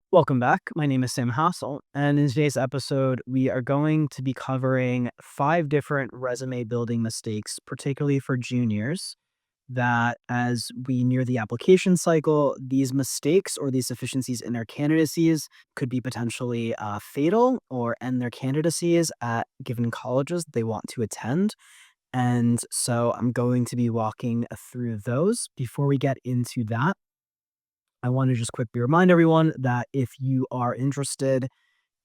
Welcome back. My name is Sam Hassel, and in today's episode, we are going to be covering 5 different resume building mistakes, particularly for juniors, that as we near the application cycle, these mistakes or these deficiencies in their candidacies could be potentially fatal or end their candidacies at given colleges they want to attend. And so I'm going to be walking through those. Before we get into that, I want to just quickly remind everyone that if you are interested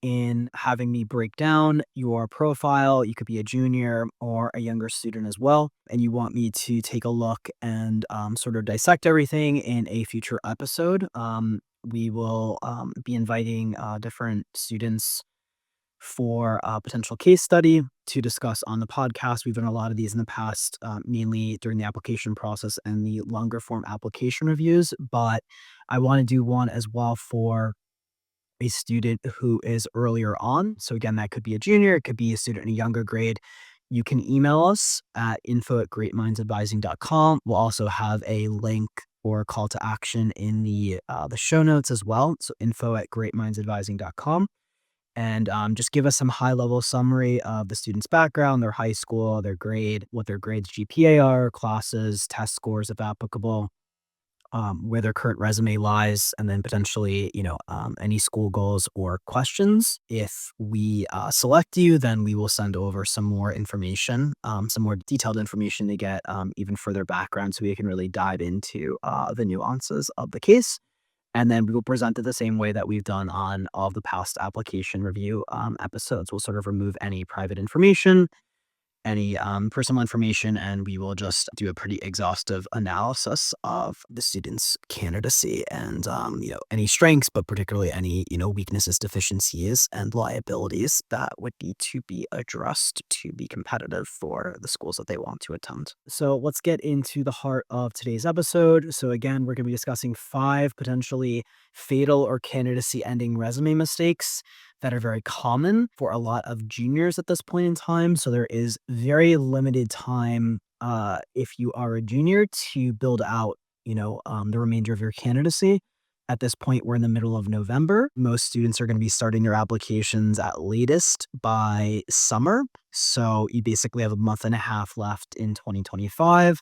in having me break down your profile, you could be a junior or a younger student as well, and you want me to take a look and sort of dissect everything in a future episode, we will be inviting different students for a potential case study to discuss on the podcast. We've done a lot of these in the past, mainly during the application process and the longer form application reviews. But I want to do one as well for a student who is earlier on. So again, that could be a junior, it could be a student in a younger grade. You can email us at info@greatmindsadvising.com. We'll also have a link or call to action in the show notes as well. So info@greatmindsadvising.com, and just give us some high level summary of the student's background, their high school, their grade, what their grades GPA are, classes, test scores if applicable, where their current resume lies, and then potentially, any school goals or questions. If we select you, then we will send over some more information, some more detailed information to get even further background so we can really dive into the nuances of the case. And then we will present it the same way that we've done on all of the past application review episodes. We'll sort of remove any private information, any personal information, and we will just do a pretty exhaustive analysis of the student's candidacy and any strengths, but particularly any weaknesses, deficiencies, and liabilities that would need to be addressed to be competitive for the schools that they want to attend. So let's get into the heart of today's episode. So again, we're going to be discussing 5 potentially fatal or candidacy ending resume mistakes that are very common for a lot of juniors at this point in time. So there is very limited time, if you are a junior, to build out, the remainder of your candidacy. At this point, we're in the middle of November. Most students are going to be starting their applications at latest by summer. So you basically have a month and a half left in 2025.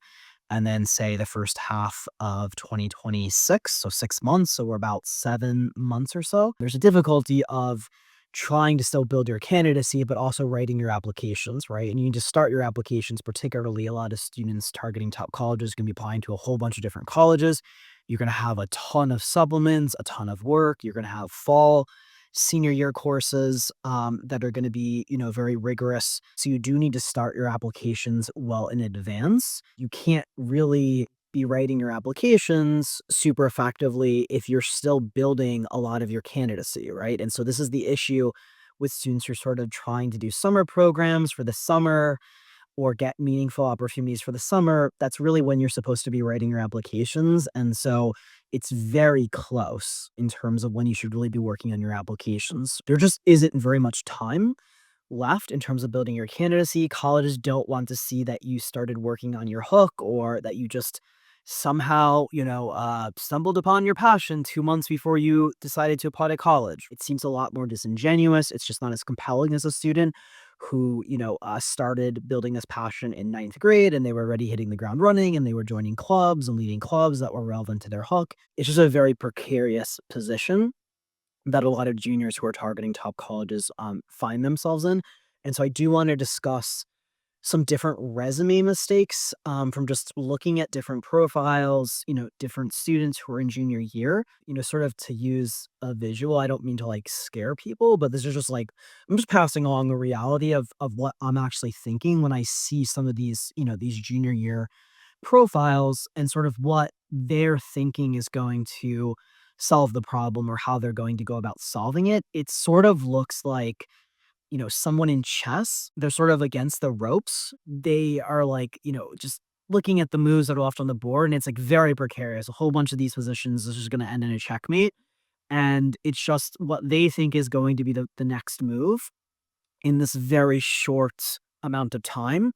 And then say the first half of 2026, so 6 months. So we're about 7 months or so. There's a difficulty of trying to still build your candidacy, but also writing your applications, right? And you need to start your applications, particularly a lot of students targeting top colleges, going to be applying to a whole bunch of different colleges. You're going to have a ton of supplements, a ton of work. You're going to have fall senior year courses that are going to be, very rigorous. So you do need to start your applications well in advance. You can't really be writing your applications super effectively if you're still building a lot of your candidacy, right? And so this is the issue with students who are sort of trying to do summer programs for the summer or get meaningful opportunities for the summer. That's really when you're supposed to be writing your applications. And so it's very close in terms of when you should really be working on your applications. There just isn't very much time left in terms of building your candidacy. Colleges don't want to see that you started working on your hook or that you just somehow, stumbled upon your passion 2 months before you decided to apply to college. It seems a lot more disingenuous. It's just not as compelling as a student who, started building this passion in ninth grade and they were already hitting the ground running and they were joining clubs and leading clubs that were relevant to their hook. It's just a very precarious position that a lot of juniors who are targeting top colleges find themselves in. And so I do want to discuss some different resume mistakes from just looking at different profiles, different students who are in junior year, sort of to use a visual. I don't mean to like scare people, but this is just like, I'm just passing along the reality of what I'm actually thinking when I see some of these, these junior year profiles and sort of what they're thinking is going to solve the problem or how they're going to go about solving it. It sort of looks like, someone in chess, they're sort of against the ropes. They are like, just looking at the moves that are left on the board, and it's like very precarious. A whole bunch of these positions is just going to end in a checkmate. And it's just what they think is going to be the next move in this very short amount of time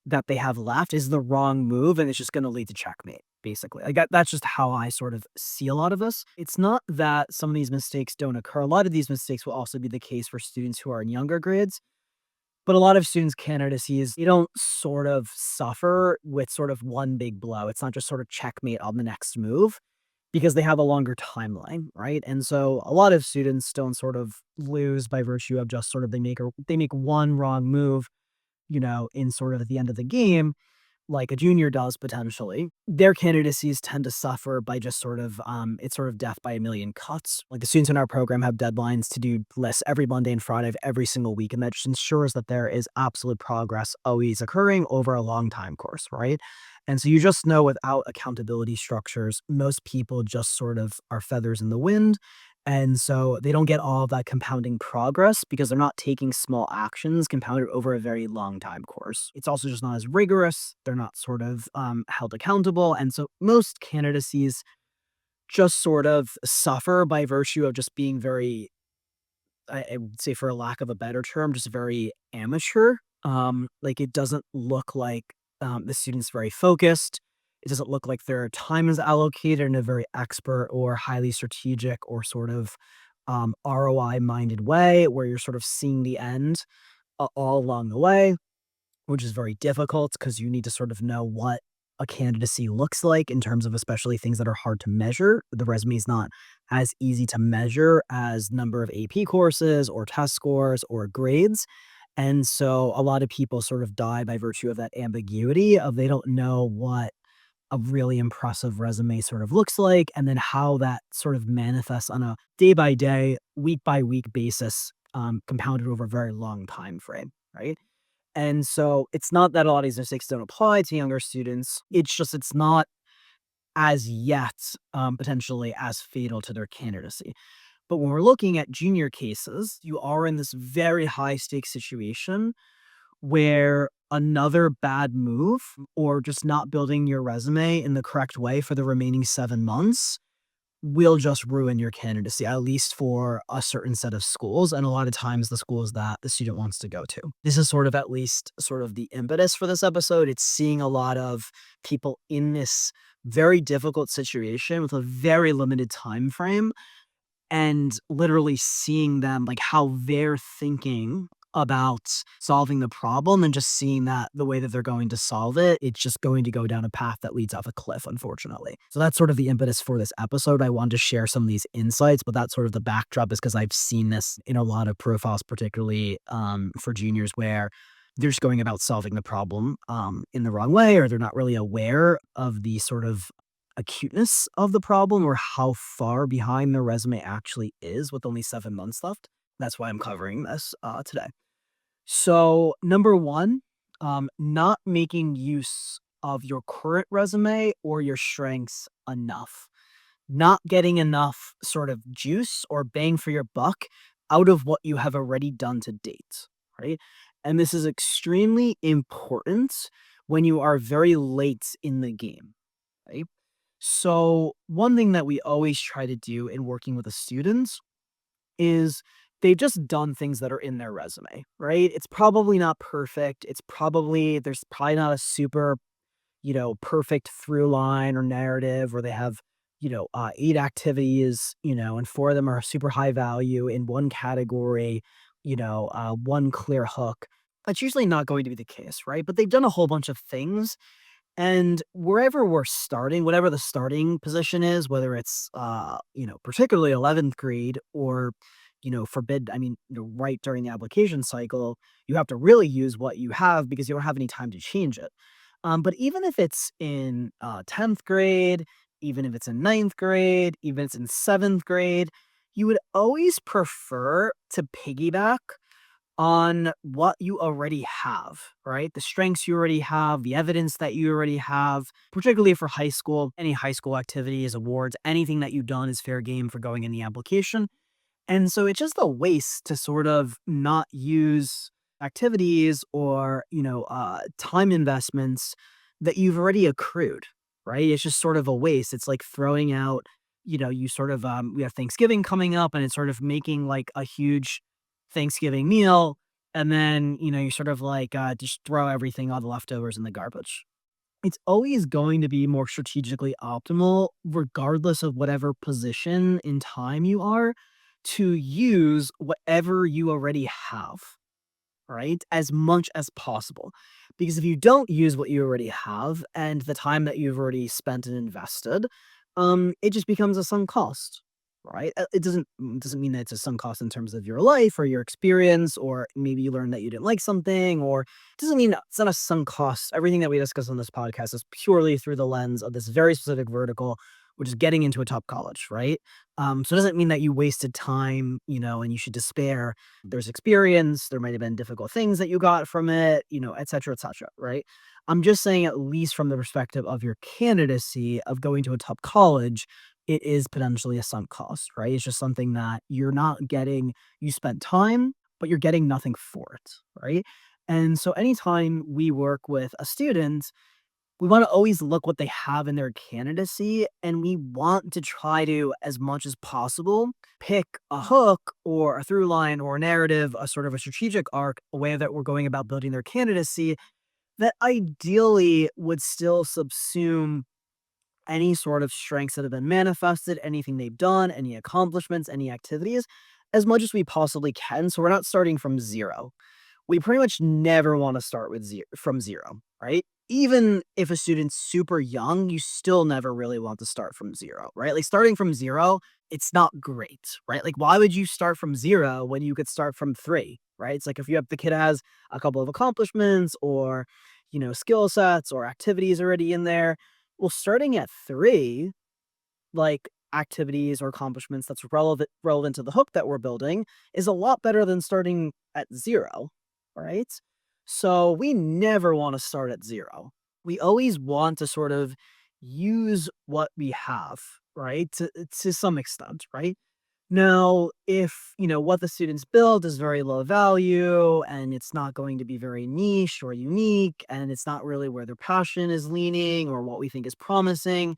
that they have left is the wrong move, and it's just going to lead to checkmate. basically. Like that's just how I sort of see a lot of this. It's not that some of these mistakes don't occur. A lot of these mistakes will also be the case for students who are in younger grades. But a lot of students' candidacies, they don't sort of suffer with sort of one big blow. It's not just sort of checkmate on the next move because they have a longer timeline, right? And so a lot of students don't sort of lose by virtue of just sort of they make one wrong move, in sort of at the end of the game like a junior does potentially, their candidacies tend to suffer by just sort of it's sort of death by a million cuts. Like the students in our program have deadlines to do lists every Monday and Friday of every single week, and that just ensures that there is absolute progress always occurring over a long time course, right? And so you just know without accountability structures, most people just sort of are feathers in the wind. And so they don't get all of that compounding progress because they're not taking small actions compounded over a very long time course. It's also just not as rigorous. They're not sort of held accountable. And so most candidacies just sort of suffer by virtue of just being very, I would say, for a lack of a better term, just very amateur. Like it doesn't look like the student's very focused. It doesn't look like their time is allocated in a very expert or highly strategic or sort of ROI minded way where you're sort of seeing the end all along the way, which is very difficult because you need to sort of know what a candidacy looks like in terms of especially things that are hard to measure. The resume is not as easy to measure as number of AP courses or test scores or grades. And so a lot of people sort of die by virtue of that ambiguity of they don't know what a really impressive resume sort of looks like and then how that sort of manifests on a day by day, week by week basis, compounded over a very long time frame, right? And so it's not that a lot of these mistakes don't apply to younger students. It's just it's not as yet potentially as fatal to their candidacy. But when we're looking at junior cases, you are in this very high stakes situation where another bad move or just not building your resume in the correct way for the remaining 7 months will just ruin your candidacy, at least for a certain set of schools, and a lot of times the schools that the student wants to go to. This is sort of at least sort of the impetus for this episode. It's seeing a lot of people in this very difficult situation with a very limited time frame and literally seeing them, like, how they're thinking about solving the problem and just seeing that the way that they're going to solve it, it's just going to go down a path that leads off a cliff, unfortunately. So that's sort of the impetus for this episode. I wanted to share some of these insights, but that's sort of the backdrop is because I've seen this in a lot of profiles, particularly for juniors, where they're just going about solving the problem in the wrong way, or they're not really aware of the sort of acuteness of the problem or how far behind their resume actually is with only 7 months left. That's why I'm covering this today. So, number one, not making use of your current resume or your strengths enough. Not getting enough sort of juice or bang for your buck out of what you have already done to date, right? And this is extremely important when you are very late in the game, right? So, one thing that we always try to do in working with the students is they've just done things that are in their resume, right? It's probably not perfect. There's probably not a super, perfect through line or narrative where they have, 8 activities, and 4 of them are super high value in one category, one clear hook. That's usually not going to be the case, right? But they've done a whole bunch of things and wherever we're starting, whatever the starting position is, whether it's, particularly 11th grade or, right during the application cycle, you have to really use what you have because you don't have any time to change it. But even if it's in 10th grade, even if it's in 9th grade, even if it's in 7th grade, you would always prefer to piggyback on what you already have, right? The strengths you already have, the evidence that you already have, particularly for high school, any high school activities, awards, anything that you've done is fair game for going in the application. And so it's just a waste to sort of not use activities or, time investments that you've already accrued, right? It's just sort of a waste. It's like throwing out, you sort of, we have Thanksgiving coming up and it's sort of making like a huge Thanksgiving meal. And then, you sort of like just throw everything, all the leftovers in the garbage. it's always going to be more strategically optimal, regardless of whatever position in time you are, to use whatever you already have, right? As much as possible. Because if you don't use what you already have and the time that you've already spent and invested, it just becomes a sunk cost, right? It doesn't mean that it's a sunk cost in terms of your life or your experience, or maybe you learned that you didn't like something, or it doesn't mean it's not a sunk cost. Everything that we discuss on this podcast is purely through the lens of this very specific vertical, which is getting into a top college, right? So it doesn't mean that you wasted time, and you should despair. There's experience, there might have been difficult things that you got from it, et cetera, right? I'm just saying, at least from the perspective of your candidacy of going to a top college, it is potentially a sunk cost, right? It's just something that you're not getting. You spent time, but you're getting nothing for it, right? And so anytime we work with a student, we wanna always look what they have in their candidacy, and we want to try to, as much as possible, pick a hook or a through line or a narrative, a sort of a strategic arc, a way that we're going about building their candidacy that ideally would still subsume any sort of strengths that have been manifested, anything they've done, any accomplishments, any activities, as much as we possibly can, so we're not starting from 0. We pretty much never wanna start with from 0, right? Even if a student's super young, you still never really want to start from 0, right? Like, starting from 0, it's not great, right? Like, why would you start from 0 when you could start from 3, right? It's like if you have the kid has a couple of accomplishments or, skill sets or activities already in there. Well, starting at 3, like, activities or accomplishments that's relevant to the hook that we're building is a lot better than starting at 0, right? So, we never wanna start at 0. We always want to sort of use what we have, right? To some extent, right? Now, if, what the students build is very low value and it's not going to be very niche or unique, and it's not really where their passion is leaning or what we think is promising,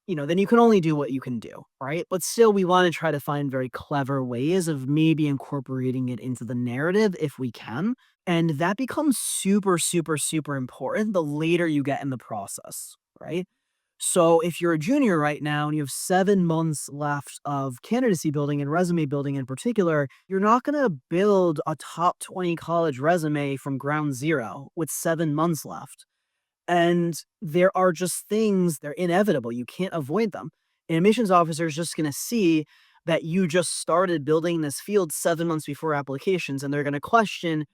then you can only do what you can do, right? But still, we want to try to find very clever ways of maybe incorporating it into the narrative if we can. And that becomes super, super, super important the later you get in the process, right? So if you're a junior right now and you have 7 months left of candidacy building and resume building in particular, you're not going to build a top 20 college resume from ground zero with 7 months left. And there are just things, they're inevitable. You can't avoid them. An admissions officer is just going to see that you just started building this field 7 months before applications, and they're going to question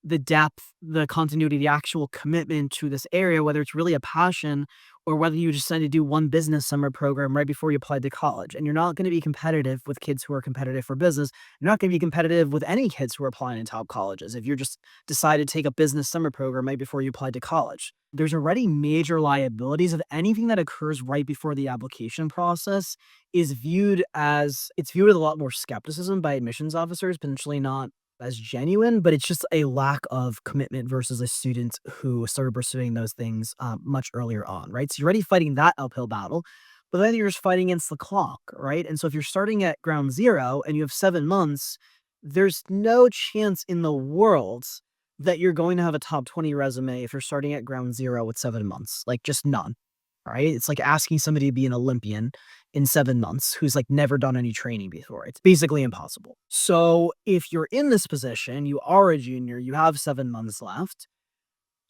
the depth, the continuity, the actual commitment to this area, whether it's really a passion or whether you decided to do one business summer program right before you applied to college. And you're not going to be competitive with kids who are competitive for business. You're not going to be competitive with any kids who are applying in top colleges if you're just decided to take a business summer program right before you applied to college. There's already major liabilities of anything that occurs right before the application process is viewed as it's viewed with a lot more skepticism by admissions officers, potentially not as genuine, but it's just a lack of commitment versus a student who started pursuing those things much earlier on, right? So you're already fighting that uphill battle, but then you're just fighting against the clock, right? And so if you're starting at ground zero and you have 7 months, there's no chance in the world that you're going to have a top 20 resume if you're starting at ground zero with 7 months, like just none. Right? It's like asking somebody to be an Olympian in 7 months who's like never done any training before. It's basically impossible. So if you're in this position, you are a junior, you have 7 months left,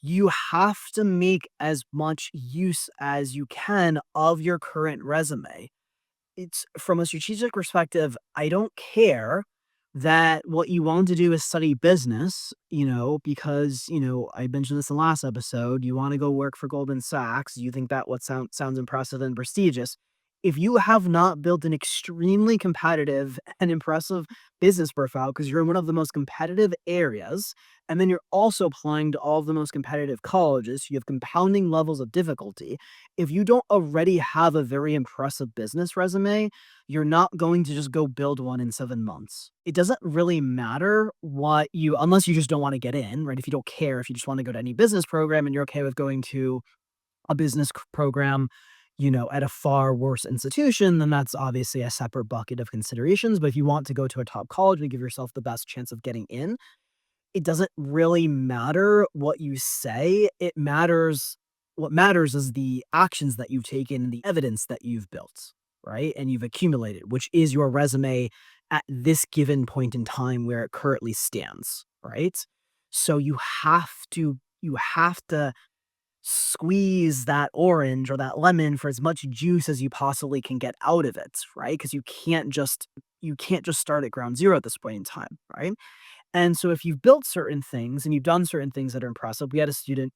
you have to make as much use as you can of your current resume. It's from a strategic perspective, I don't care that what you want to do is study business, because, I mentioned this in the last episode. You want to go work for Goldman Sachs. You think that what sounds impressive and prestigious. If you have not built an extremely competitive and impressive business profile because you're in one of the most competitive areas, and then you're also applying to all of the most competitive colleges, you have compounding levels of difficulty. If you don't already have a very impressive business resume, you're not going to just go build one in 7 months. It doesn't really matter what you, unless you just don't want to get in, right? If you don't care, if you just want to go to any business program and you're okay with going to a business program, at a far worse institution, then that's obviously a separate bucket of considerations. But if you want to go to a top college and give yourself the best chance of getting in, it doesn't really matter what you say. It matters What matters is the actions that you've taken and the evidence that you've built, right? And you've accumulated, which is your resume at this given point in time where it currently stands, right? So you have to squeeze that orange or that lemon for as much juice as you possibly can get out of it, right? Because you can't just start at ground zero at this point in time, right? And so if you've built certain things and you've done certain things that are impressive, we had a student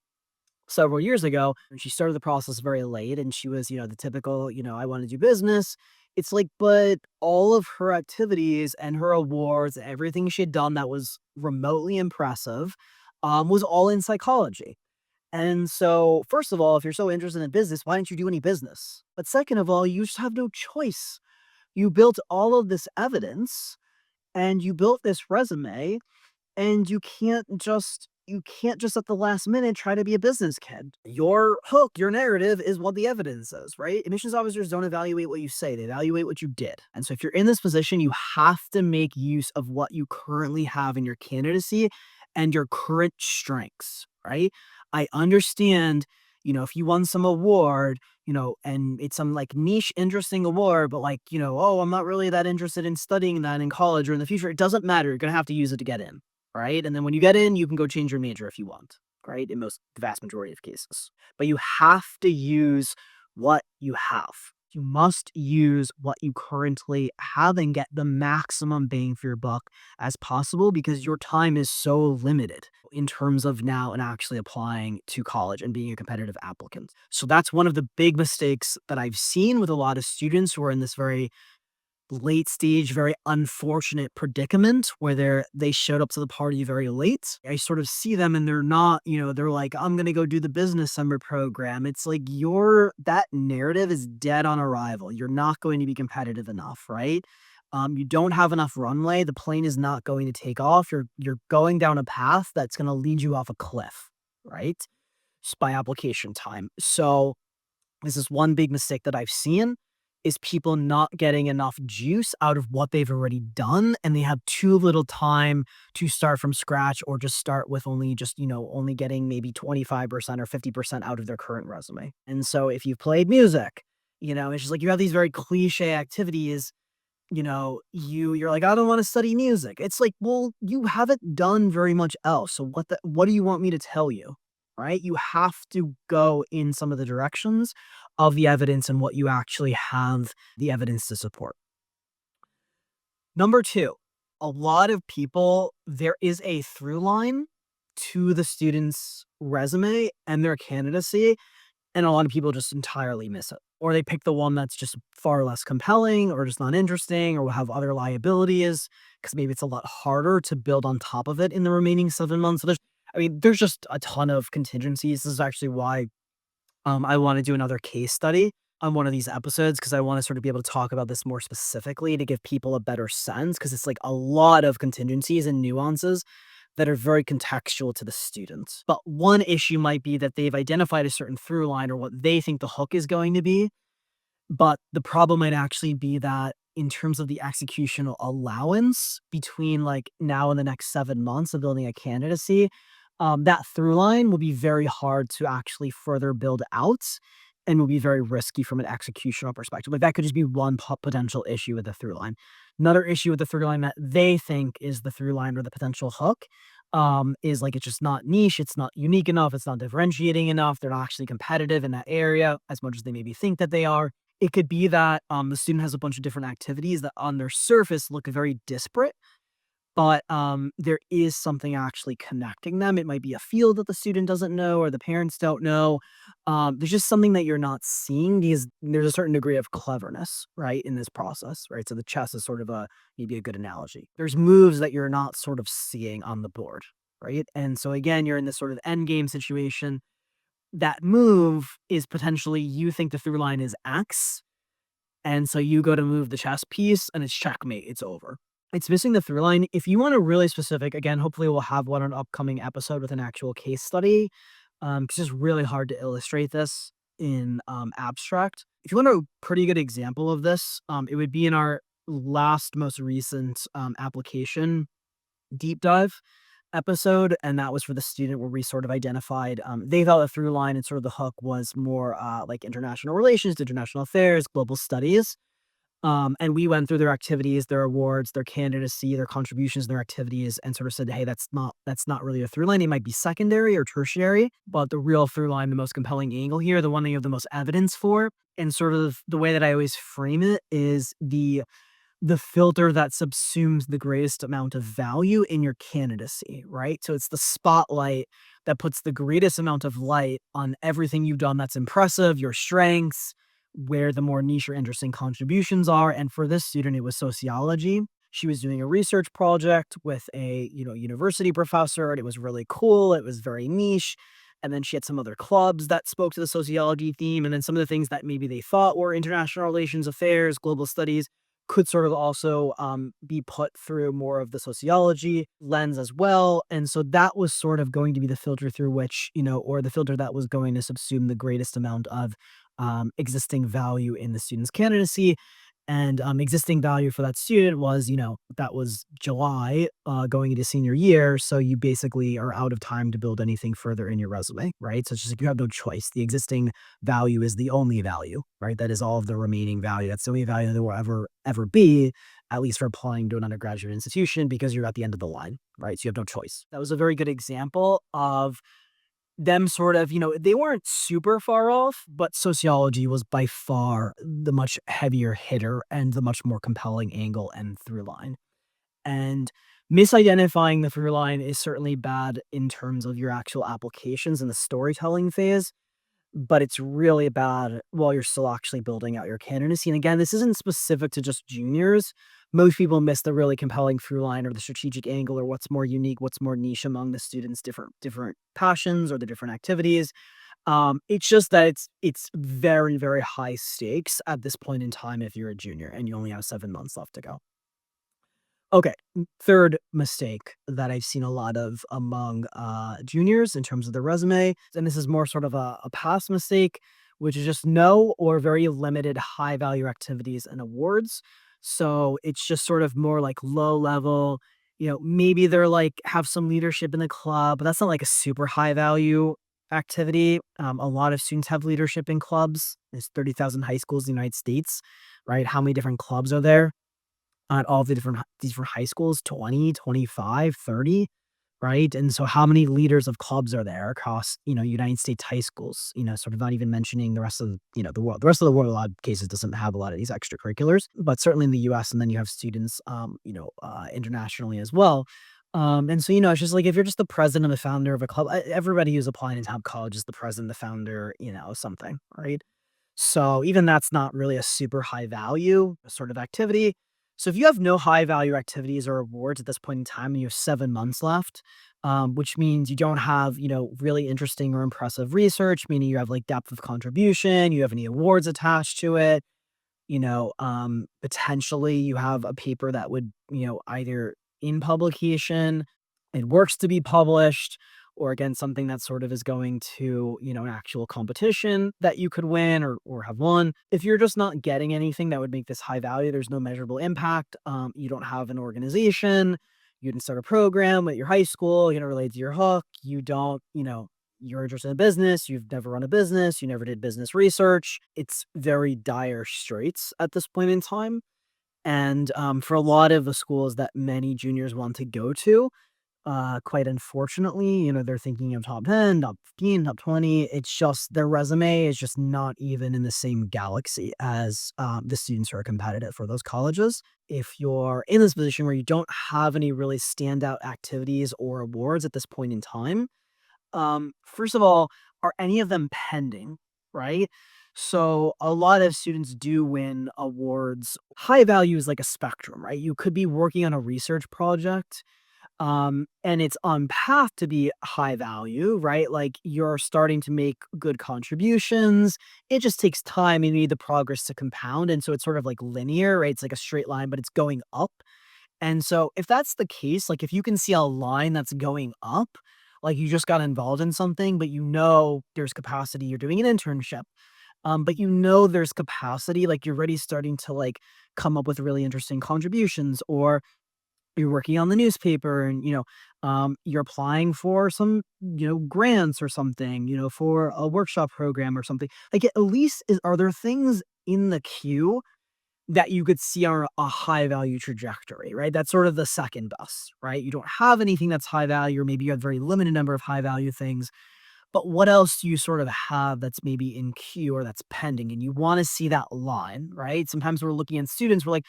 several years ago, and she started the process very late, and she was, the typical, I want to do business. It's like, but all of her activities and her awards, everything she had done that was remotely impressive, was all in psychology. And so, first of all, if you're so interested in business, why didn't you do any business? But second of all, you just have no choice. You built all of this evidence and you built this resume and you can't just at the last minute try to be a business kid. Your hook, your narrative is what the evidence is, right? Admissions officers don't evaluate what you say, they evaluate what you did. And so if you're in this position, you have to make use of what you currently have in your candidacy and your current strengths, right? I understand, if you won some award, and it's some like niche interesting award, but like, oh, I'm not really that interested in studying that in college or in the future. It doesn't matter. You're going to have to use it to get in, right? And then when you get in, you can go change your major if you want, right? In the vast majority of cases. But you have to use what you have. You must use what you currently have and get the maximum bang for your buck as possible because your time is so limited in terms of now and actually applying to college and being a competitive applicant. So that's one of the big mistakes that I've seen with a lot of students who are in this very late stage, very unfortunate predicament where they showed up to the party very late. I sort of see them and they're not, they're like, I'm gonna go do the business summer program. It's like that narrative is dead on arrival. You're not going to be competitive enough, right? You don't have enough runway. The plane is not going to take off. You're going down a path that's gonna lead you off a cliff, right? Just by application time. So this is one big mistake that I've seen is people not getting enough juice out of what they've already done, and they have too little time to start from scratch or just start with only getting maybe 25% or 50% out of their current resume. And so if you've played music, it's just like you have these very cliche activities, you're like, "I don't wanna study music." It's like, well, you haven't done very much else, so what do you want me to tell you, right? You have to go in some of the directions of the evidence and what you actually have the evidence to support. Number 2, a lot of people there is a through line to the student's resume and their candidacy, and a lot of people just entirely miss it. Or they pick the one that's just far less compelling or just not interesting or will have other liabilities because maybe it's a lot harder to build on top of it in the remaining 7 months. So there's just a ton of contingencies. This is actually why I want to do another case study on one of these episodes because I want to sort of be able to talk about this more specifically to give people a better sense because it's like a lot of contingencies and nuances that are very contextual to the student. But one issue might be that they've identified a certain through line or what they think the hook is going to be. But the problem might actually be that in terms of the executional allowance between like now and the next 7 months of building a candidacy, that through line will be very hard to actually further build out and will be very risky from an executional perspective. Like that could just be one potential issue with the through line. Another issue with the through line that they think is the through line or the potential hook is like it's just not niche, it's not unique enough, it's not differentiating enough, they're not actually competitive in that area as much as they maybe think that they are. It could be that, the student has a bunch of different activities that on their surface look very disparate, but, there is something actually connecting them. It might be a field that the student doesn't know or the parents don't know. There's just something that you're not seeing because there's a certain degree of cleverness, right, in this process, right? So the chess is sort of maybe a good analogy. There's moves that you're not sort of seeing on the board, right? And so again, you're in this sort of end game situation. That move is potentially you think the through line is X, and so you go to move the chess piece and it's checkmate, it's over. It's missing the through line. If you want a really specific, again, hopefully we'll have one on an upcoming episode with an actual case study. Because it's really hard to illustrate this in abstract. If you want a pretty good example of this, it would be in our most recent application deep dive. episode, and that was for the student where we sort of identified, they thought the through line and sort of the hook was more, like international relations, international affairs, global studies. And we went through their activities, their awards, their candidacy, their contributions, their activities, and sort of said, "Hey, that's not really a through line. It might be secondary or tertiary, but the real through line, the most compelling angle here, the one that you have the most evidence for." And sort of the way that I always frame it is the filter that subsumes the greatest amount of value in your candidacy, right? So it's the spotlight that puts the greatest amount of light on everything you've done that's impressive, your strengths, where the more niche or interesting contributions are. And for this student, it was sociology. She was doing a research project with a, university professor, and it was really cool. It was very niche. And then she had some other clubs that spoke to the sociology theme, and then some of the things that maybe they thought were international relations, affairs, global studies could sort of also be put through more of the sociology lens as well. And so that was sort of going to be the filter through which, or the filter that was going to subsume the greatest amount of existing value in the student's candidacy. And existing value for that student was, that was July going into senior year. So you basically are out of time to build anything further in your resume, right? So it's just like you have no choice. The existing value is the only value, right? That is all of the remaining value. That's the only value there will ever be, at least for applying to an undergraduate institution, because you're at the end of the line, right? So you have no choice. That was a very good example of them sort of, they weren't super far off, but sociology was by far the much heavier hitter and the much more compelling angle and through line. And misidentifying the through line is certainly bad in terms of your actual applications in the storytelling phase, but it's really bad while you're still actually building out your candidacy. And again, this isn't specific to just juniors. Most people miss the really compelling through line or the strategic angle or what's more unique, what's more niche among the students' different passions or the different activities. It's just that it's very, very high stakes at this point in time if you're a junior and you only have 7 months left to go. Okay, third mistake that I've seen a lot of among, juniors in terms of their resume, and this is more sort of a past mistake, which is just no or very limited high value activities and awards. So it's just sort of more like low level, maybe they're like have some leadership in the club, but that's not like a super high value activity. A lot of students have leadership in clubs. There's 30,000 high schools in the United States, right? How many different clubs are there? At all the different high schools, 20, 25, 30, right? And so how many leaders of clubs are there across, United States high schools, sort of not even mentioning the rest of, the world. The rest of the world, in a lot of cases, doesn't have a lot of these extracurriculars, but certainly in the US, and then you have students, internationally as well. And so, it's just like if you're just the president and the founder of a club, everybody who's applying to top college is the president, the founder, something, right? So even that's not really a super high value sort of activity. So if you have no high value activities or awards at this point in time and you have 7 months left, which means you don't have, really interesting or impressive research, meaning you have like depth of contribution, you have any awards attached to it, potentially you have a paper that would, either in publication, it works to be published, or again, something that sort of is going to, an actual competition that you could win or have won. If you're just not getting anything that would make this high value, there's no measurable impact. You don't have an organization, you didn't start a program at your high school, related to your hook, you don't, you're interested in business, you've never run a business, you never did business research. It's very dire straits at this point in time. And for a lot of the schools that many juniors want to go to, quite unfortunately, they're thinking of top 10, top 15, top 20. It's just their resume is just not even in the same galaxy as the students who are competitive for those colleges. If you're in this position where you don't have any really standout activities or awards at this point in time, first of all, are any of them pending, right? So a lot of students do win awards. High value is like a spectrum, right? You could be working on a research project, and it's on path to be high value, right? Like you're starting to make good contributions. It just takes time. You need the progress to compound. And so it's sort of like linear, right? It's like a straight line, but it's going up. And so if that's the case, like if you can see a line that's going up, like you just got involved in something, but there's capacity, you're doing an internship, but there's capacity, like you're already starting to like come up with really interesting contributions, or you're working on the newspaper and, you're applying for some, grants or something, for a workshop program or something. Like, at least are there things in the queue that you could see are a high value trajectory, right? That's sort of the second best, right? You don't have anything that's high value, or maybe you have very limited number of high value things, but what else do you sort of have that's maybe in queue or that's pending? And you want to see that line, right? Sometimes we're looking at students, we're like,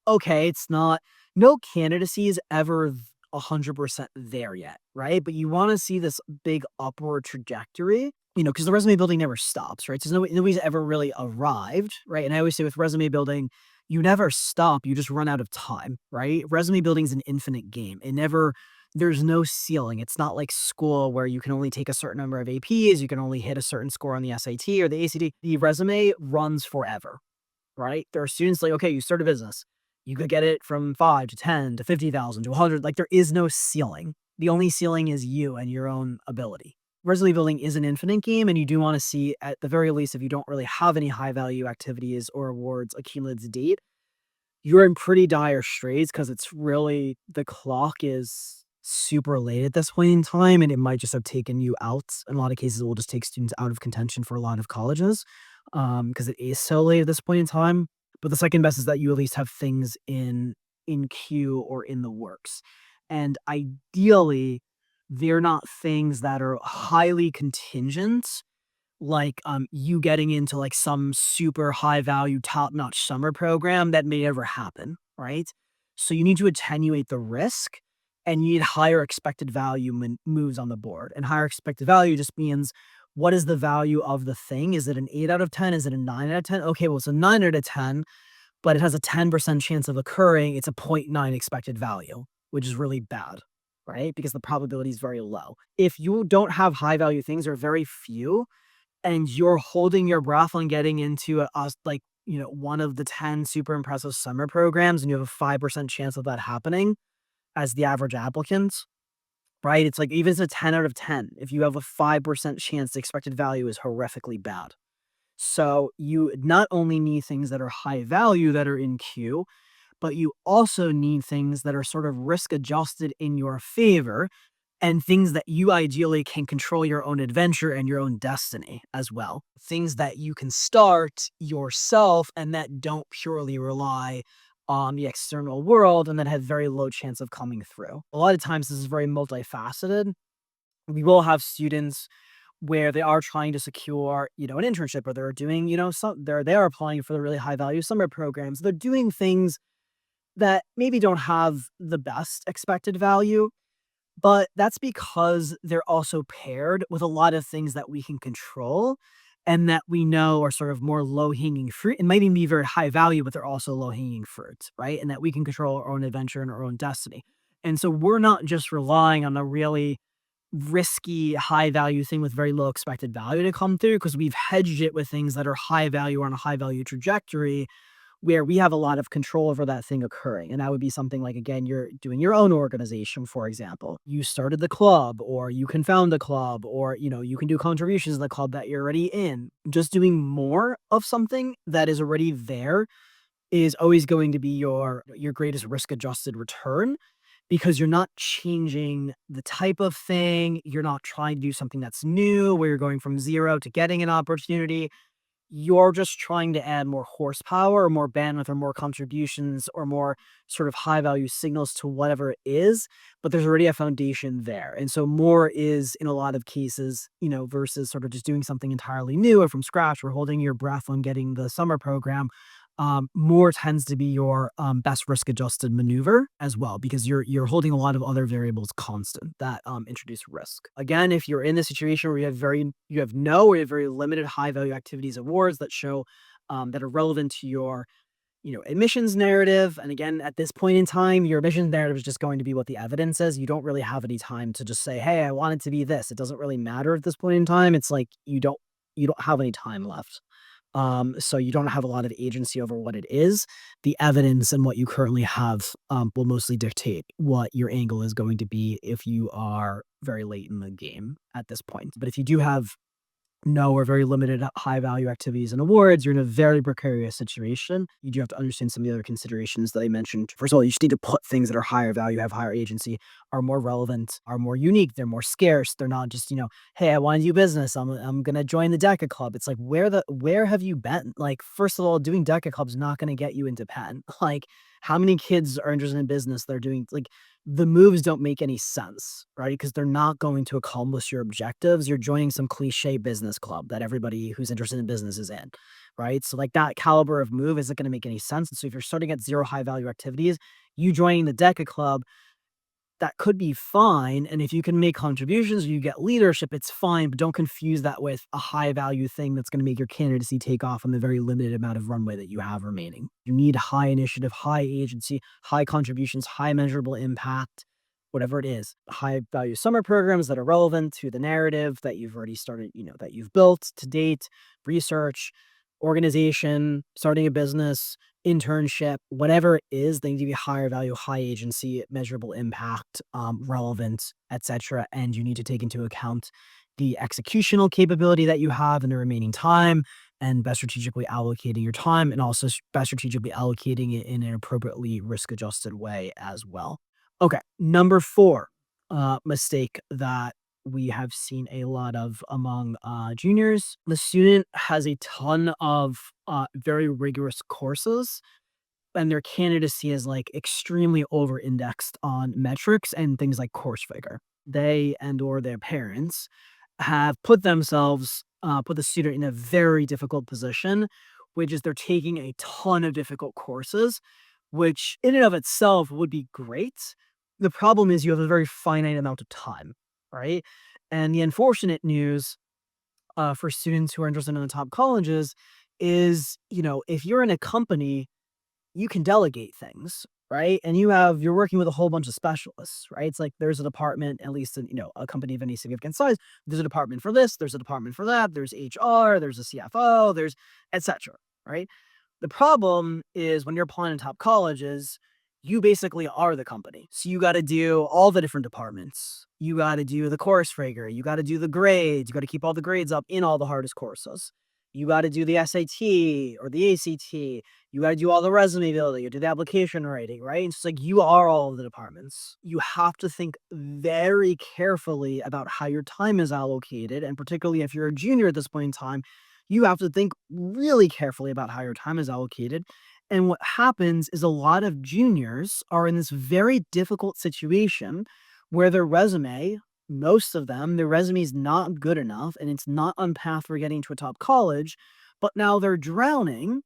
okay, it's not, no candidacy is ever 100% there yet, right? But you want to see this big upward trajectory, because the resume building never stops, right? So nobody's ever really arrived, right? And I always say with resume building, you never stop, you just run out of time, right? Resume building is an infinite game. There's no ceiling. It's not like school where you can only take a certain number of APs, you can only hit a certain score on the SAT or the ACT. The resume runs forever, right? There are students like, okay, you start a business. You could get it from 5 to 10 to 50,000 to 100. Like, there is no ceiling. The only ceiling is you and your own ability. Resume building is an infinite game, and you do want to see, at the very least, if you don't really have any high value activities or awards accumulated to date, you're in pretty dire straits because it's really, the clock is super late at this point in time, and it might just have taken you out. In a lot of cases, it will just take students out of contention for a lot of colleges, because it is so late at this point in time. But the second best is that you at least have things in queue or in the works. And ideally, they're not things that are highly contingent, like, you getting into, like, some super high value, top-notch summer program that may never happen, right? So you need to attenuate the risk, and you need higher expected value moves on the board, and higher expected value just means, what is the value of the thing? Is it an 8 out of 10? Is it a 9 out of 10? Okay, well, it's a 9 out of 10, but it has a 10% chance of occurring. It's a point 0.9 expected value, which is really bad, right? Because the probability is very low. If you don't have high value things, or very few, and you're holding your breath on getting into like, one of the 10 super impressive summer programs, and you have a 5% chance of that happening as the average applicant, right? It's like, even if it's a 10 out of 10, if you have a 5% chance, the expected value is horrifically bad. So you not only need things that are high value that are in queue, but you also need things that are sort of risk adjusted in your favor, and things that you ideally can control your own adventure and your own destiny as well. Things that you can start yourself and that don't purely rely on the external world and that have very low chance of coming through. A lot of times this is very multifaceted. We will have students where they are trying to secure, an internship, or they're doing, they are applying for the really high value summer programs. They're doing things that maybe don't have the best expected value, but that's because they're also paired with a lot of things that we can control and that we know are sort of more low-hanging fruit. It might even be very high value, but they're also low-hanging fruit, right? And that we can control our own adventure and our own destiny. And so we're not just relying on a really risky, high value thing with very low expected value to come through, because we've hedged it with things that are high value on a high value trajectory where we have a lot of control over that thing occurring. And that would be something like, again, you're doing your own organization, for example. You started the club, or you can found the club, or, you can do contributions to the club that you're already in. Just doing more of something that is already there is always going to be your greatest risk adjusted return, because you're not changing the type of thing. You're not trying to do something that's new where you're going from zero to getting an opportunity. You're just trying to add more horsepower or more bandwidth or more contributions or more sort of high value signals to whatever it is, but there's already a foundation there. And so more is, in a lot of cases, versus sort of just doing something entirely new or from scratch or holding your breath on getting the summer program. More tends to be your best risk adjusted maneuver as well, because you're holding a lot of other variables constant that introduce risk. Again, if you're in the situation where you have no or you have very limited high value activities awards that show that are relevant to your admissions narrative. And again, at this point in time, your admissions narrative is just going to be what the evidence is. You don't really have any time to just say, hey, I want it to be this. It doesn't really matter at this point in time. It's like you don't have any time left. So you don't have a lot of agency over what it is. The evidence and what you currently have will mostly dictate what your angle is going to be if you are very late in the game at this point. But if you do have no or very limited high value activities and awards, you're in a very precarious situation. You do have to understand some of the other considerations that I mentioned. First of all, you just need to put things that are higher value, have higher agency, are more relevant, are more unique, they're more scarce. They're not just, hey, I want to do business. I'm gonna join the DECA club. It's like where have you been? Like, first of all, doing DECA club is not gonna get you into Penn. Like, how many kids are interested in business? They're doing like the moves don't make any sense, right? Because they're not going to accomplish your objectives. You're joining some cliche business club that everybody who's interested in business is in, right? So, like, that caliber of move isn't going to make any sense. And so, if you're starting at zero high value activities, you joining the DECA club, that could be fine. And if you can make contributions, you get leadership, it's fine. But don't confuse that with a high value thing that's going to make your candidacy take off on the very limited amount of runway that you have remaining. You need high initiative, high agency, high contributions, high measurable impact, whatever it is. High value summer programs that are relevant to the narrative that you've already started, that you've built to date, research, organization, starting a business, internship, whatever it is, they need to be higher value, high agency, measurable impact, relevant, etc. And you need to take into account the executional capability that you have in the remaining time and best strategically allocating your time and also best strategically allocating it in an appropriately risk adjusted way as well. Okay, number four mistake that we have seen a lot of among juniors. The student has a ton of very rigorous courses, and their candidacy is like extremely over indexed on metrics and things like course vigor. They and or their parents have put the student in a very difficult position, which is they're taking a ton of difficult courses, which in and of itself would be great. The problem is you have a very finite amount of time, right? And the unfortunate news for students who are interested in the top colleges is, if you're in a company, you can delegate things, right? And you're working with a whole bunch of specialists, right? It's like there's a department, at least in, a company of any significant size, there's a department for this, there's a department for that, there's HR, there's a CFO, there's etc. Right? The problem is when you're applying to top colleges, you basically are the company. So you got to do all the different departments. You got to do the course rigor. You got to do the grades. You got to keep all the grades up in all the hardest courses. You got to do the SAT or the ACT. You got to do all the resume building. You do the application writing, right? It's like you are all of the departments. You have to think very carefully about how your time is allocated. And particularly if you're a junior at this point in time, you have to think really carefully about how your time is allocated. And what happens is a lot of juniors are in this very difficult situation where most of them, their resume is not good enough and it's not on path for getting to a top college, but now they're drowning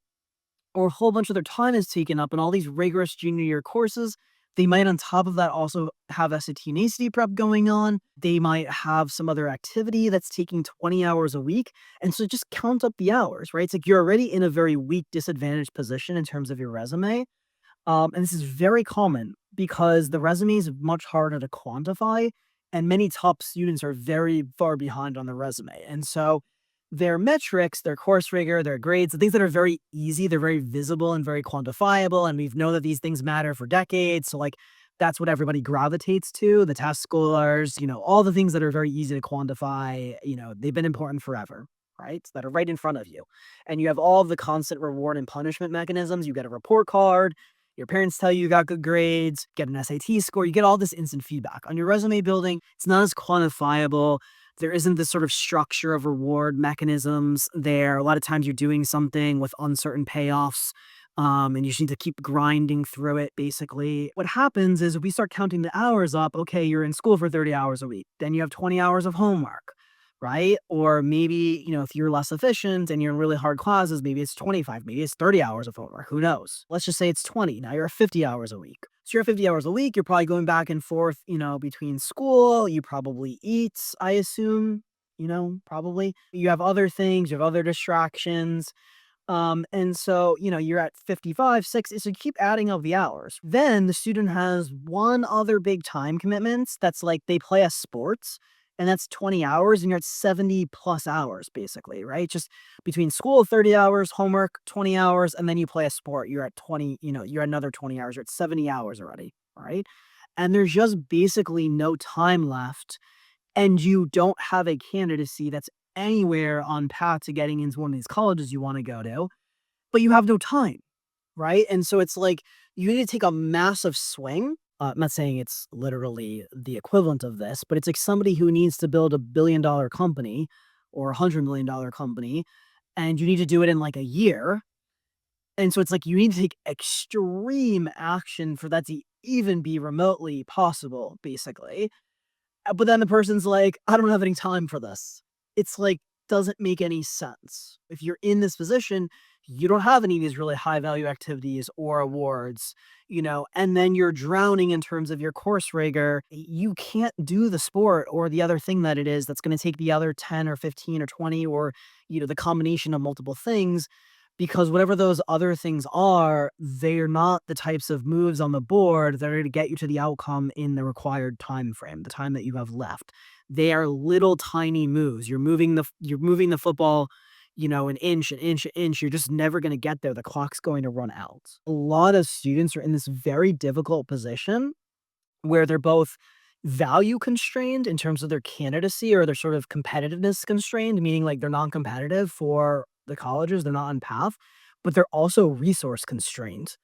or a whole bunch of their time is taken up in all these rigorous junior year courses. They might, on top of that, also have SAT and ACT prep going on. They might have some other activity that's taking 20 hours a week. And so just count up the hours, right? It's like you're already in a very weak, disadvantaged position in terms of your resume. And this is very common because the resume is much harder to quantify, and many top students are very far behind on the resume. And so their metrics, their course rigor, their grades, the things that are very easy, they're very visible and very quantifiable. And we've known that these things matter for decades. So, like, that's what everybody gravitates to, the test scores, all the things that are very easy to quantify, they've been important forever, right? That are right in front of you. And you have all of the constant reward and punishment mechanisms. You get a report card, your parents tell you got good grades, get an SAT score, you get all this instant feedback. On your resume building, it's not as quantifiable. There isn't this sort of structure of reward mechanisms there. A lot of times you're doing something with uncertain payoffs, and you just need to keep grinding through it, basically. What happens is we start counting the hours up. Okay, you're in school for 30 hours a week. Then you have 20 hours of homework, right? Or maybe, if you're less efficient and you're in really hard classes, maybe it's 25, maybe it's 30 hours of homework. Who knows? Let's just say it's 20. Now you're at 50 hours a week. So you're at 50 hours a week. You're probably going back and forth, between school. You probably eat, I assume, probably. You have other things, you have other distractions. And so, you're at 55, 60, so you keep adding up the hours. Then the student has one other big time commitments that's like they play a sports, and that's 20 hours, and you're at 70 plus hours, basically, right? Just between school, 30 hours, homework, 20 hours, and then you play a sport, you're at 20, you're at another 20 hours, you're at 70 hours already, all right? And there's just basically no time left, and you don't have a candidacy that's anywhere on path to getting into one of these colleges you want to go to, but you have no time, right? And so it's like you need to take a massive swing. I'm not saying it's literally the equivalent of this, but it's like somebody who needs to build $1 billion company or $100 million company, and you need to do it in like a year. And so it's like you need to take extreme action for that to even be remotely possible, basically. But then the person's like, "I don't have any time for this." It's like, doesn't make any sense. If you're in this position, you don't have any of these really high value activities or awards, and then you're drowning in terms of your course rigor. You can't do the sport or the other thing that it is that's going to take the other 10 or 15 or 20 or, the combination of multiple things because whatever those other things are, they're not the types of moves on the board that are going to get you to the outcome in the required time frame, the time that you have left. They are little tiny moves. You're moving the football, an inch, an inch, an inch. You're just never going to get there. The clock's going to run out. A lot of students are in this very difficult position where they're both value constrained in terms of their candidacy or their sort of competitiveness constrained, meaning like they're non-competitive for the colleges, they're not on path, but they're also resource constrained,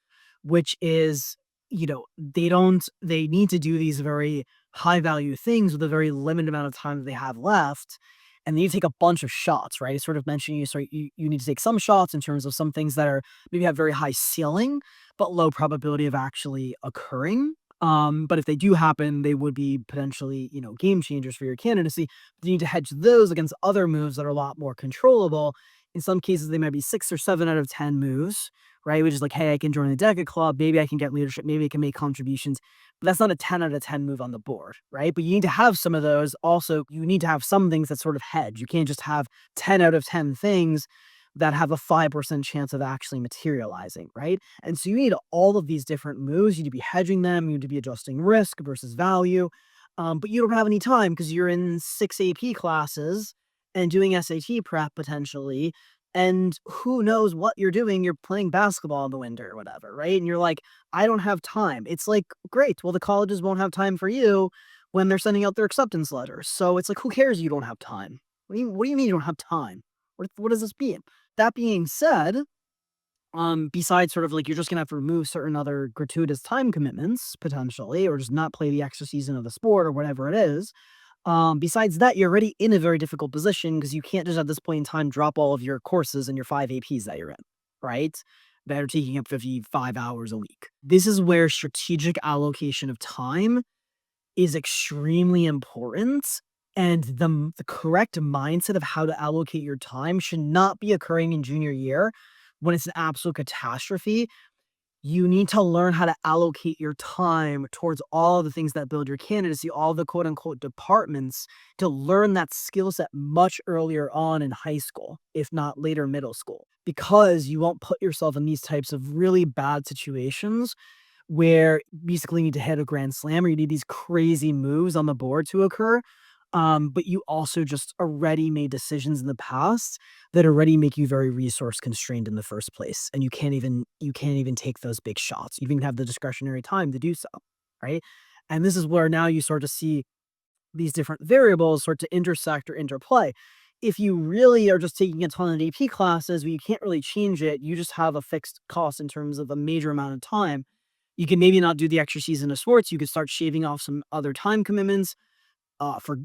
which is, they need to do these very high value things with a very limited amount of time that they have left. And they need to take a bunch of shots, right? I sort of mentioned you need to take some shots in terms of some things that are maybe have very high ceiling, but low probability of actually occurring. But if they do happen, they would be potentially, game changers for your candidacy. But you need to hedge those against other moves that are a lot more controllable. In some cases, they might be 6 or 7 out of 10 moves, right? Which is like, hey, I can join the DECA club. Maybe I can get leadership. Maybe I can make contributions. But that's not a 10 out of 10 move on the board, right? But you need to have some of those. Also, you need to have some things that sort of hedge. You can't just have 10 out of 10 things that have a 5% chance of actually materializing, right? And so you need all of these different moves. You need to be hedging them. You need to be adjusting risk versus value. But you don't have any time because you're in 6 AP classes and doing SAT prep potentially. And who knows what you're doing? You're playing basketball in the winter or whatever, right? And you're like, I don't have time. It's like, great. Well, the colleges won't have time for you when they're sending out their acceptance letters. So it's like, who cares you don't have time? What do you mean you don't have time? What does this mean? That being said, besides sort of like you're just gonna have to remove certain other gratuitous time commitments potentially, or just not play the extra season of the sport or whatever it is. Besides that, you're already in a very difficult position because you can't just at this point in time drop all of your courses and your 5 APs that you're in, right? That are taking up 55 hours a week. This is where strategic allocation of time is extremely important, and the correct mindset of how to allocate your time should not be occurring in junior year when it's an absolute catastrophe. You need to learn how to allocate your time towards all the things that build your candidacy, all the quote unquote departments, to learn that skill set much earlier on in high school, if not later middle school, because you won't put yourself in these types of really bad situations where you basically need to hit a grand slam or you need these crazy moves on the board to occur. But you also just already made decisions in the past that already make you very resource constrained in the first place. And you can't even take those big shots. You even have the discretionary time to do so. Right. And this is where now you start to see these different variables start to intersect or interplay. If you really are just taking a ton of AP classes where you can't really change it, you just have a fixed cost in terms of a major amount of time. You can maybe not do the extra season of sports. You could start shaving off some other time commitments for,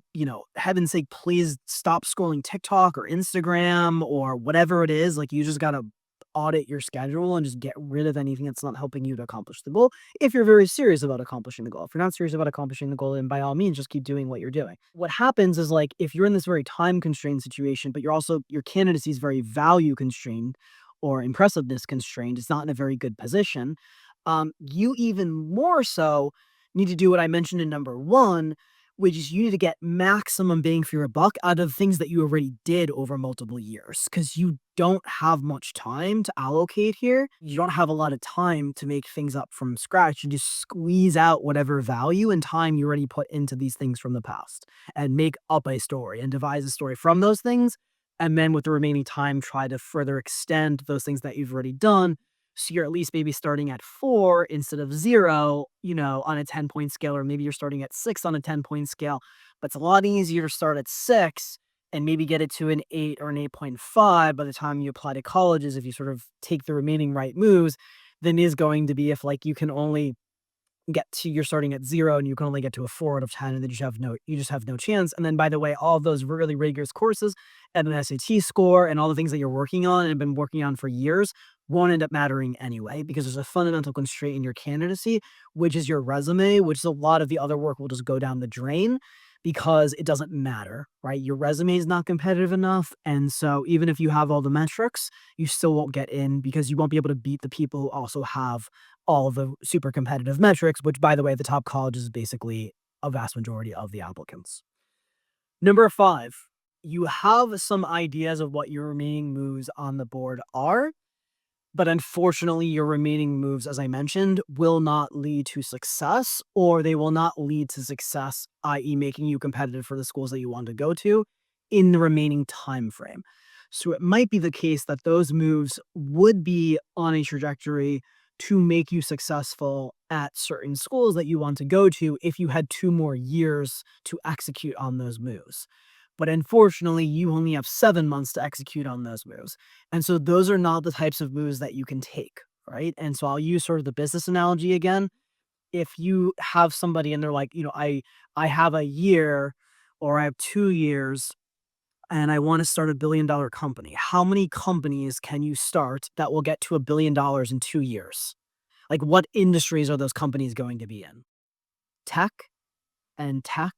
heaven's sake, please stop scrolling TikTok or Instagram or whatever it is. Like, you just got to audit your schedule and just get rid of anything that's not helping you to accomplish the goal. If you're very serious about accomplishing the goal, if you're not serious about accomplishing the goal, then by all means, just keep doing what you're doing. What happens is like, if you're in this very time constrained situation, but your candidacy is very value constrained or impressiveness constrained, it's not in a very good position. You even more so need to do what I mentioned in number one, which is you need to get maximum bang for your buck out of things that you already did over multiple years because you don't have much time to allocate here. You don't have a lot of time to make things up from scratch. You just squeeze out whatever value and time you already put into these things from the past and make up a story and devise a story from those things. And then with the remaining time, try to further extend those things that you've already done, so you're at least maybe starting at 4 instead of 0, on a 10-point scale, or maybe you're starting at 6 on a 10-point scale. But it's a lot easier to start at 6 and maybe get it to an 8 or an 8.5 by the time you apply to colleges if you sort of take the remaining right moves than is going to be if, like, you can only get to you're starting at 0 and you can only get to a 4 out of 10, and then you just have no chance. And then, by the way, all of those really rigorous courses and an SAT score and all the things that you're working on and have been working on for years won't end up mattering anyway, because there's a fundamental constraint in your candidacy, which is your resume, which is a lot of the other work will just go down the drain because it doesn't matter, right? Your resume is not competitive enough, and so even if you have all the metrics, you still won't get in because you won't be able to beat the people who also have all of the super competitive metrics, which, by the way, the top colleges is basically a vast majority of the applicants. Number 5, you have some ideas of what your remaining moves on the board are, but unfortunately, your remaining moves, as I mentioned, will not lead to success, or they will not lead to success, i.e., making you competitive for the schools that you want to go to in the remaining time frame. So it might be the case that those moves would be on a trajectory to make you successful at certain schools that you want to go to if you had 2 more years to execute on those moves. But unfortunately, you only have 7 months to execute on those moves. And so those are not the types of moves that you can take, right? And so I'll use sort of the business analogy again. If you have somebody and they're like, I have a year or I have 2 years and I want to start a $1 billion company. How many companies can you start that will get to $1 billion in 2 years? Like, what industries are those companies going to be in? Tech and tech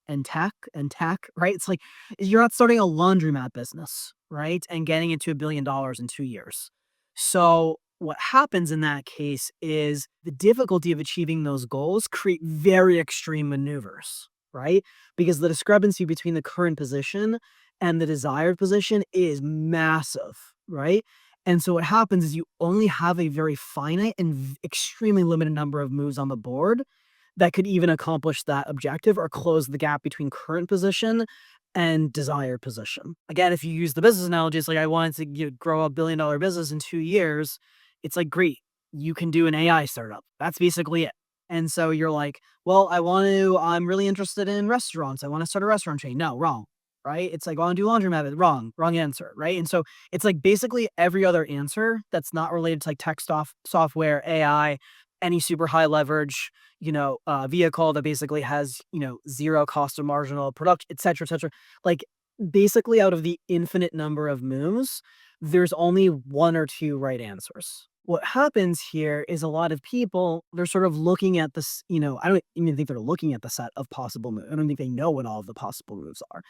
and tech and tech, right? It's like you're not starting a laundromat business, right? And getting it to $1 billion in 2 years. So what happens in that case is the difficulty of achieving those goals create very extreme maneuvers, right? Because the discrepancy between the current position and the desired position is massive, right? And so what happens is you only have a very finite and extremely limited number of moves on the board that could even accomplish that objective or close the gap between current position and desired position. Again, if you use the business analogy, it's like I wanted to grow a $1 billion business in 2 years. It's like, great, you can do an AI startup. That's basically it. And so you're like, well, I'm really interested in restaurants. I want to start a restaurant chain. No, wrong. Right. It's like, I want to do laundromat. Wrong answer. Right. And so it's like basically every other answer that's not related to like tech stuff, software, AI, any super high leverage, vehicle that basically has, 0 cost of marginal production, et cetera, et cetera. Like, basically out of the infinite number of moves, there's only 1 or 2 right answers. What happens here is a lot of people, they're sort of looking at this, I don't even think they're looking at the set of possible moves. I don't think they know what all of the possible moves are.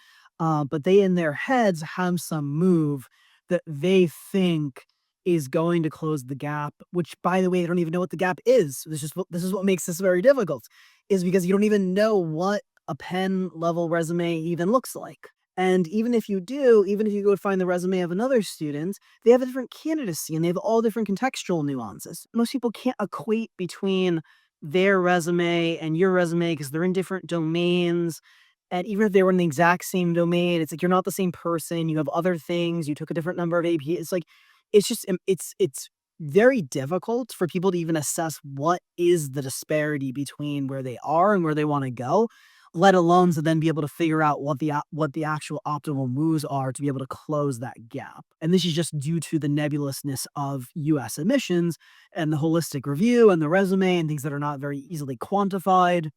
But they in their heads have some move that they think is going to close the gap, which, by the way, they don't even know what the gap is. This is what makes this very difficult, is because you don't even know what a pen level resume even looks like. And even if you do, even if you go find the resume of another student, they have a different candidacy and they have all different contextual nuances. Most people can't equate between their resume and your resume because they're in different domains. And even if they were in the exact same domain, it's like you're not the same person. You have other things. You took a different number of AP. It's like it's just it's very difficult for people to even assess what is the disparity between where they are and where they want to go, let alone to then be able to figure out what the actual optimal moves are to be able to close that gap. And this is just due to the nebulousness of U.S. admissions and the holistic review and the resume and things that are not very easily quantified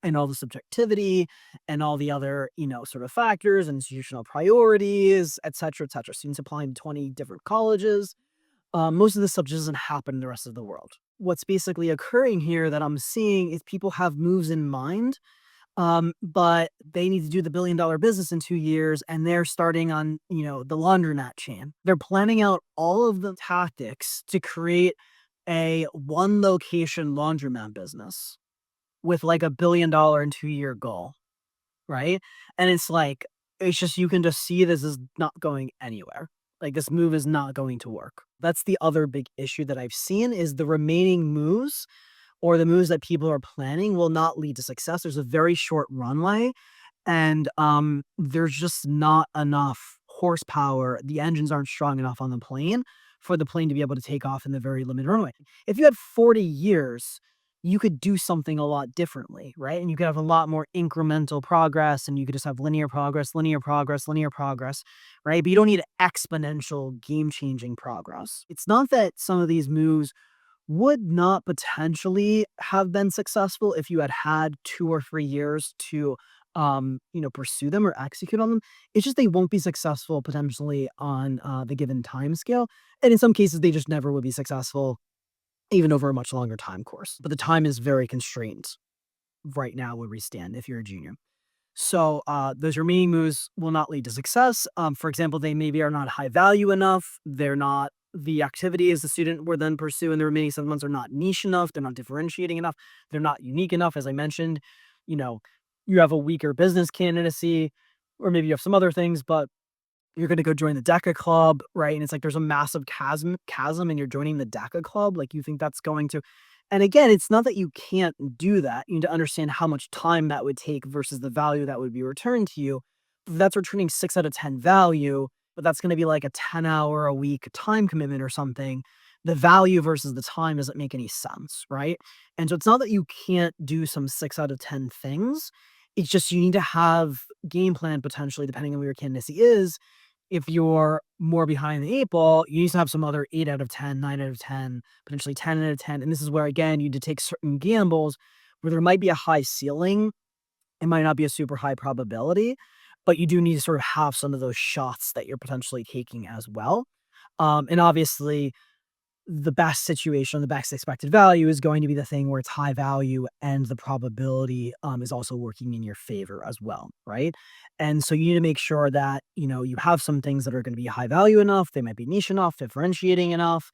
and all the subjectivity and all the other, sort of factors, institutional priorities, et cetera, et cetera. Students applying to 20 different colleges. Most of this stuff just doesn't happen in the rest of the world. What's basically occurring here that I'm seeing is people have moves in mind, but they need to do the $1 billion business in 2 years, and they're starting on, the laundromat chain. They're planning out all of the tactics to create a one location laundromat business with like $1 billion in 2-year goal, right? And it's like, it's just you can just see this is not going anywhere. Like, this move is not going to work. That's the other big issue that I've seen is the remaining moves or the moves that people are planning will not lead to success. There's a very short runway and there's just not enough horsepower. The engines aren't strong enough on the plane for the plane to be able to take off in the very limited runway. If you had 40 years, you could do something a lot differently, right? And you could have a lot more incremental progress, and you could just have linear progress, linear progress, linear progress, right? But you don't need exponential game changing progress. It's not that some of these moves would not potentially have been successful if you had had 2 or 3 years to, pursue them or execute on them. It's just they won't be successful potentially on, the given time scale, and in some cases, they just never would be successful even over a much longer time course. But the time is very constrained right now where we stand if you're a junior. So, those remaining moves will not lead to success. For example, they maybe are not high value enough. They're not the activities the student would then pursue in the remaining 7 months are not niche enough. They're not differentiating enough. They're not unique enough. As I mentioned, you know, you have a weaker business candidacy, or maybe you have some other things, but you're gonna go join the DECA club, right? And it's like there's a massive chasm and you're joining the DECA club, like, you think that's going to and again, it's not that you can't do that, you need to understand how much time that would take versus the value that would be returned to you. If that's returning 6 out of 10 value, but that's gonna be like a 10-hour a week time commitment or something, the value versus the time doesn't make any sense, right? And so it's not that you can't do some 6 out of 10 things, it's just you need to have game plan potentially depending on where your candidacy is. If you're more behind the 8 ball, you need to have some other 8 out of 10, 9 out of 10, potentially 10 out of 10, and this is where, again, you need to take certain gambles where there might be a high ceiling, it might not be a super high probability, but you do need to sort of have some of those shots that you're potentially taking as well. And obviously, the best situation, the best expected value is going to be the thing where it's high value and the probability is also working in your favor as well, right? And so you need to make sure that you have some things that are going to be high value enough, they might be niche enough, differentiating enough,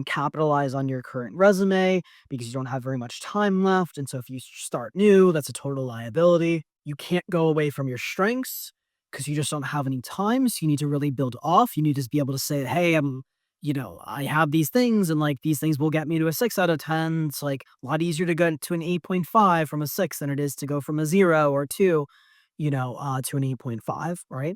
capitalize on your current resume because you don't have very much time left. And so if you start new, that's a total liability. You can't go away from your strengths because you just don't have any time. So you need to really build off. You need to be able to say, hey, I have these things and like these things will get me to a 6 out of 10. It's like a lot easier to get to an 8.5 from a 6 than it is to go from a 0 or 2, to an 8.5, right?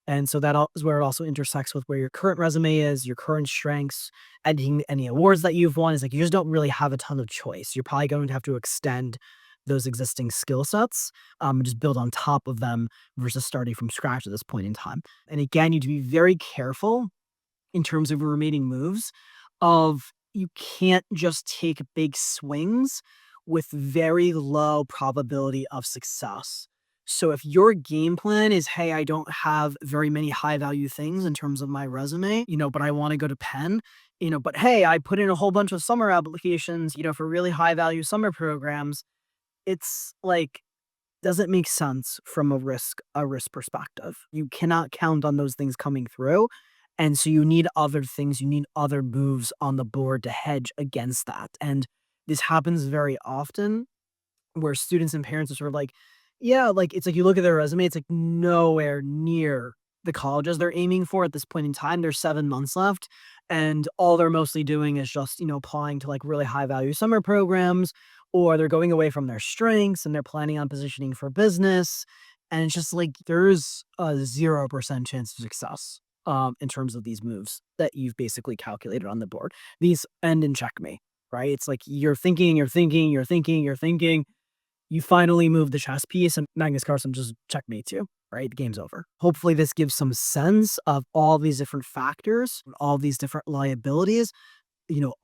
And so is where it also intersects with where your current resume is, your current strengths, any awards that you've won. Is like you just don't really have a ton of choice. You're probably going to have to extend those existing skill sets, and just build on top of them versus starting from scratch at this point in time. And again, you need to be very careful in terms of remaining moves of you can't just take big swings with very low probability of success. So if your game plan is, hey, I don't have very many high value things in terms of my resume, but I want to go to Penn, but hey, I put in a whole bunch of summer applications, for really high value summer programs. It's like doesn't make sense from a risk perspective. You cannot count on those things coming through, and so you need other things, you need other moves on the board to hedge against that, and this happens very often where students and parents are sort of like, yeah, like, it's like you look at their resume, it's like nowhere near the colleges they're aiming for at this point in time. There's 7 months left, and all they're mostly doing is just, applying to, like, really high value summer programs, or they're going away from their strengths and they're planning on positioning for business, and it's just like there's a 0% chance of success, in terms of these moves that you've basically calculated on the board. These end in checkmate, right? It's like you're thinking, you're thinking, you're thinking, you're thinking, you finally move the chess piece and Magnus Carlsen just checkmates you, right? The game's over. Hopefully this gives some sense of all these different factors, all these different liabilities.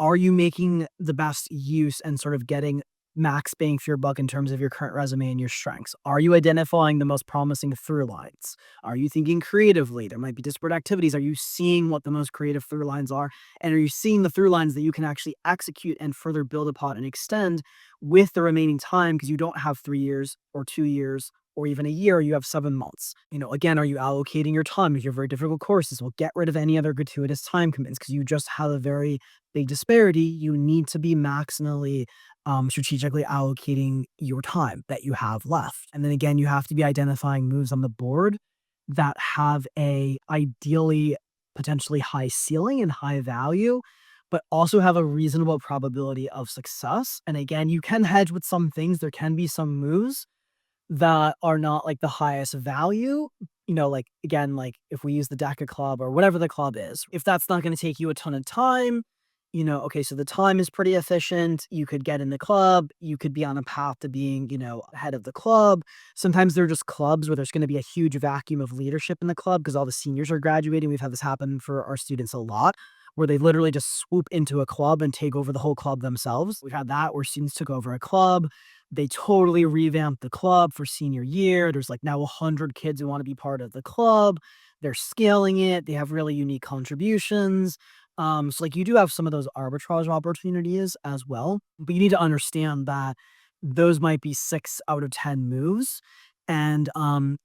Are you making the best use and sort of getting max bang for your buck in terms of your current resume and your strengths? Are you identifying the most promising through lines? Are you thinking creatively? There might be disparate activities. Are you seeing what the most creative through lines are? And are you seeing the through lines that you can actually execute and further build upon and extend with the remaining time because you don't have 3 years or 2 years or even a year, you have 7 months. Again, are you allocating your time? If you have very difficult courses, well, get rid of any other gratuitous time commitments because you just have a very big disparity. You need to be maximally strategically allocating your time that you have left. And then again, you have to be identifying moves on the board that have a ideally potentially high ceiling and high value, but also have a reasonable probability of success. And again, you can hedge with some things. There can be some moves that are not like the highest value. Like again, like if we use the DECA club or whatever the club is, if that's not going to take you a ton of time, okay, so the time is pretty efficient. You could get in the club. You could be on a path to being, head of the club. Sometimes they're just clubs where there's going to be a huge vacuum of leadership in the club because all the seniors are graduating. We've had this happen for our students a lot, where they literally just swoop into a club and take over the whole club themselves. We've had that where students took over a club. They totally revamped the club for senior year. There's like now 100 kids who want to be part of the club. They're scaling it. They have really unique contributions. So like you do have some of those arbitrage opportunities as well, but you need to understand that those might be 6 out of 10 moves. And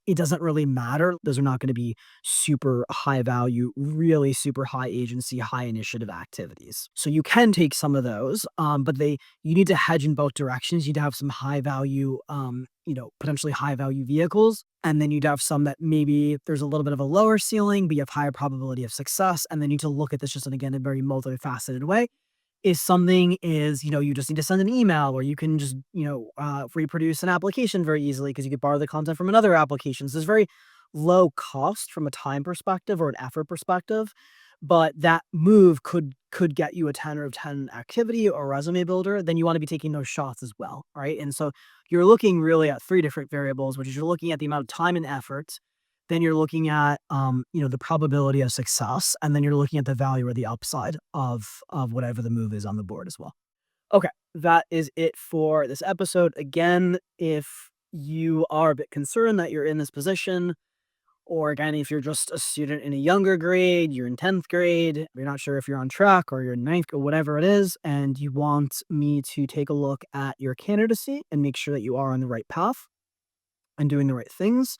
it doesn't really matter. Those are not going to be super high value, really super high agency, high initiative activities. So you can take some of those, but you need to hedge in both directions. You need to have some high value, potentially high value vehicles. And then you'd have some that maybe there's a little bit of a lower ceiling, but you have higher probability of success. And then you need to look at this just again in a very multifaceted way. If something is, you just need to send an email or you can just, reproduce an application very easily because you could borrow the content from another application. So there's very low cost from a time perspective or an effort perspective, but that move could get you a 10 out of 10 activity or resume builder. Then you want to be taking those shots as well, right? And so you're looking really at three different variables, which is you're looking at the amount of time and effort. Then you're looking at, the probability of success, and then you're looking at the value or the upside of whatever the move is on the board as well. Okay, that is it for this episode. Again, if you are a bit concerned that you're in this position, or again, if you're just a student in a younger grade, you're in 10th grade, you're not sure if you're on track or you're in ninth or whatever it is, and you want me to take a look at your candidacy and make sure that you are on the right path and doing the right things,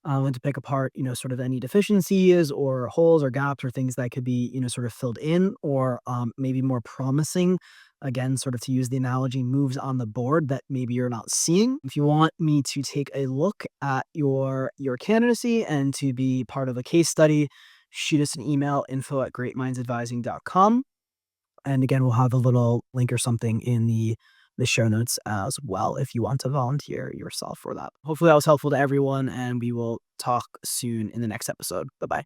and to pick apart, sort of any deficiencies or holes or gaps or things that could be, sort of filled in or maybe more promising. Again, sort of to use the analogy, moves on the board that maybe you're not seeing. If you want me to take a look at your candidacy and to be part of a case study, shoot us an email, info@greatmindsadvising.com. And again, we'll have a little link or something in the show notes as well if you want to volunteer yourself for that. Hopefully that was helpful to everyone, and we will talk soon in the next episode. Bye-bye.